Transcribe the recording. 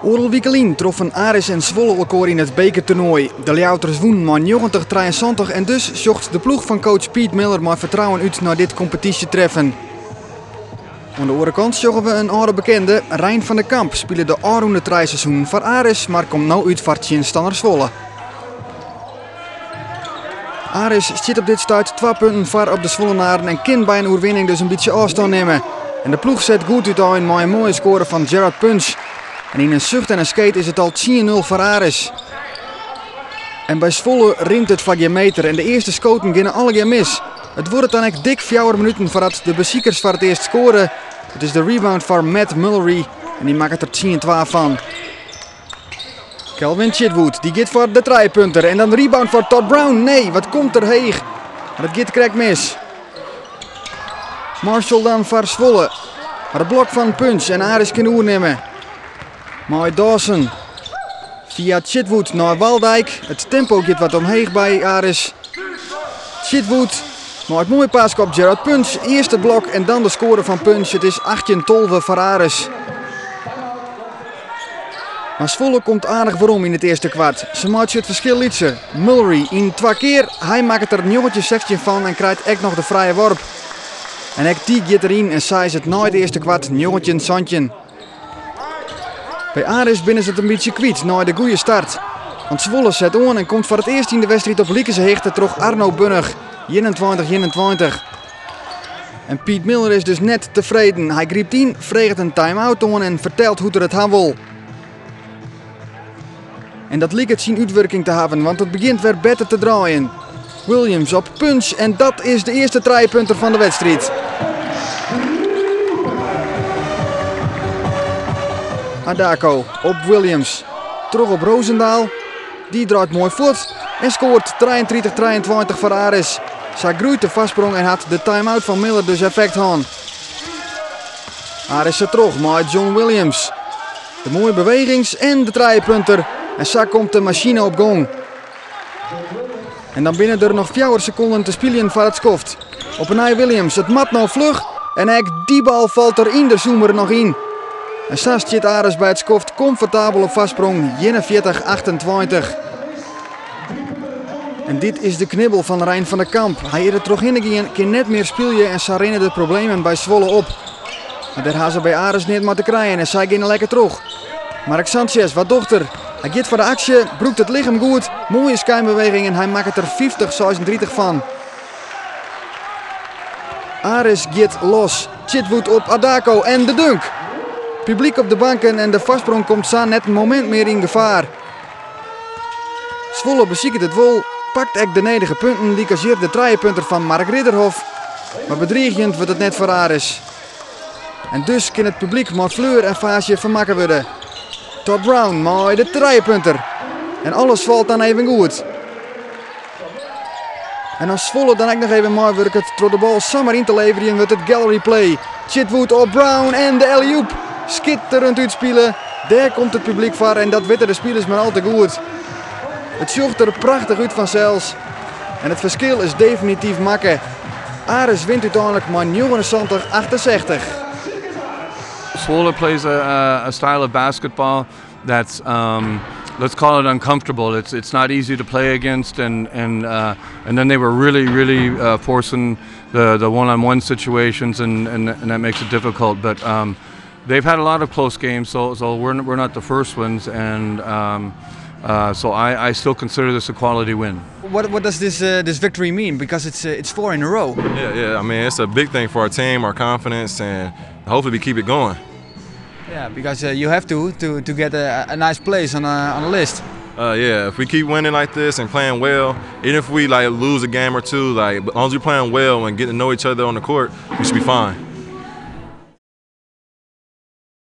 Oorl Wiekelien troffen Aris en Zwolle elkaar in het bekertoernooi. De Ljouters wonnen met 90-73 en dus zocht de ploeg van coach Piet Miller maar vertrouwen uit naar dit competitietreffen. Aan de andere kant zagen we een oude bekende, Rijn van der Kamp, speelde de aanroende trijseizoen voor Aris, maar komt nu uit voor Tjinstanner Zwolle. Aris zit op dit stuit 2 punten voor op de Zwollenaren en kan bij een overwinning dus een beetje afstand nemen. En de ploeg zet goed uit aan met een mooie score van Gerard Punch. En in een zucht en een skate is het al 10-0 voor Aris. En bij Zwolle rint het van je meter en de eerste schoten gingen alle mis. Het wordt dan echt dik 4 minuten voordat de beziekers voor het eerst scoren. Het is de rebound van Matt Mullery en die maakt er 10-12 van. Kelvin Chitwood die gaat voor de trijpunter en dan de rebound voor Todd Brown. Nee, wat komt er heeg? Maar dat gaat krijgt mis. Marshall dan voor Zwolle. Maar het blok van Punch en Aris kan oernemen. Mooi Dawson. Via Chitwood naar Waldijk. Het tempo gaat wat omheeg bij Aris. Chitwood. Maar het mooie paas op Gerard Punch. Eerst het blok en dan de score van Punch. Het is 18-12 voor Aris. Maar Zwolle komt aardig waarom in het eerste kwart. Ze maakt het verschil lietser. Mullery in 2 keer. Hij maakt er een 16 van en krijgt echt nog de vrije worp. En ook die gaat erin en zij is het na het eerste kwart 19-20. Bij Aris binnen ze het een beetje kwijt na de goede start. Want Zwolle zet aan en komt voor het eerst in de wedstrijd op Liekense hechten terug Arno Bunnig. 21-21. En Piet Miller is dus net tevreden. Hij grijpt in, vreegt een time-out aan en vertelt hoe er het gaan wil. En dat lijkt het zijn uitwerking te hebben, want het begint weer beter te draaien. Williams op Punch en dat is de eerste trijpunter van de wedstrijd. Adako op Williams. Terug op Roosendaal. Die draait mooi voort en scoort 33-23 voor Aris. Zij groeit de vastsprong en had de time-out van Miller dus effect aan. Aris er terug maar John Williams. De mooie bewegings en de trijpunter. En zo komt de machine op gang. En dan binnen er nog 4 seconden te spelen voor het skoft. Op een Nye Williams, het mat nou vlug. En eigenlijk die bal valt er in de zoemer nog in. En zo zit Aris bij het skoft comfortabel op vastsprong 41-28. En dit is de knibbel van Rijn van der Kamp. Hij is er terug in kan net meer spelen en ze rennen de problemen bij Zwolle op. Maar daar gaan ze bij Aris niet maar te krijgen en zij gaan lekker terug. Mark Sanchez, wat dochter. Hij gaat voor de actie, broekt het lichaam goed, mooie skybeweging en hij maakt er 50-36 van. Aris gaat los, Chitwood op Adako en de dunk. Publiek op de banken en de vastsprong komt zo net een moment meer in gevaar. Zwolle beziekt het wel, pakt ek de nedige punten, die kasseert de trijpunter van Mark Ridderhof. Maar bedreigend wordt het net voor Aris. En dus kan het publiek met fleur en faasje vermakken worden. Todd Brown, mooi de trijpunter. En alles valt dan even goed. En als Zwolle dan ook nog even mooi werkt het door de bal samen in te leveren, wordt het gallery play. Chitwood op Brown en de alley-oop. Schitterend uitspelen. Daar komt het publiek voor en dat weten de spelers maar al te goed. Het zocht er prachtig uit vanzelfs. En het verschil is definitief maken. Aris wint uiteindelijk maar 69-68. Zwolle plays a style of basketball that's let's call it uncomfortable. It's not easy to play against, and then they were really forcing the one-on-one situations, and that makes it difficult. But they've had a lot of close games, so we're not the first ones, and so I still consider this a quality win. What does this victory mean? Because it's 4 in a row. Yeah. I mean, it's a big thing for our team, our confidence, and hopefully we keep it going. Yeah, because you have to get a nice place on a list. Yeah, if we keep winning like this and playing well, even if we like lose a game or two, like as long as we're playing well and getting to know each other on the court, we should be fine.